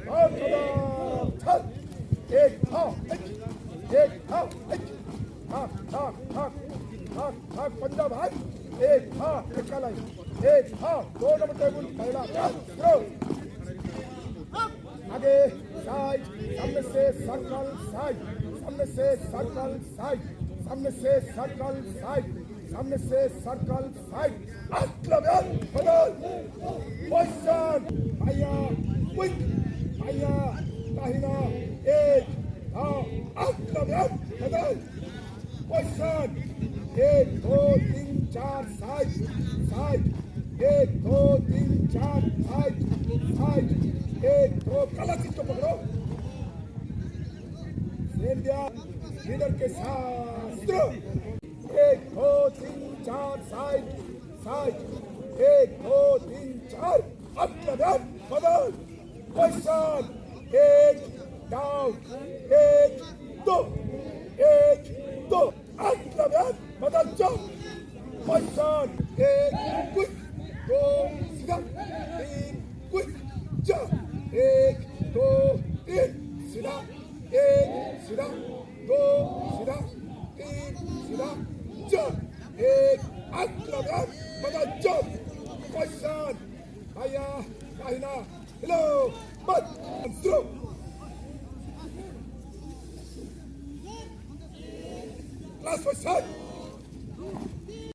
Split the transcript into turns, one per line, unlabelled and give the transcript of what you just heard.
और कदम चल एक हाँ पंजाब भाई एक हाँ एक हाँ 2 नंबर टेबल पहला आगे साइड सामने से सर्कल साइड सामने से सर्कल साइड सामने से सर्कल साइड सामने से सर्कल साइड बदल पोजीशन भैया क्विक भैया दाहिना एक हाँ बदल position 1 2 3 4 side side 1 2 3 4 side side 1 2 काला चीज को पकड़ो इंडिया लीडर के साथ 1 2 3 4 साइड साइड 1 2 3 4 बदल पोजीशन 1 डाउन 1 2 बदल जंप पोजीशन 1 क्विक 2 सीधा 3 क्विक जंप 1 2 3 सीधा 1 सीधा 2 सीधा 3 सीधा जंप 1 बदल जंप पोजीशन भैया दाहिना हेलो मत थ्रो Last one, side.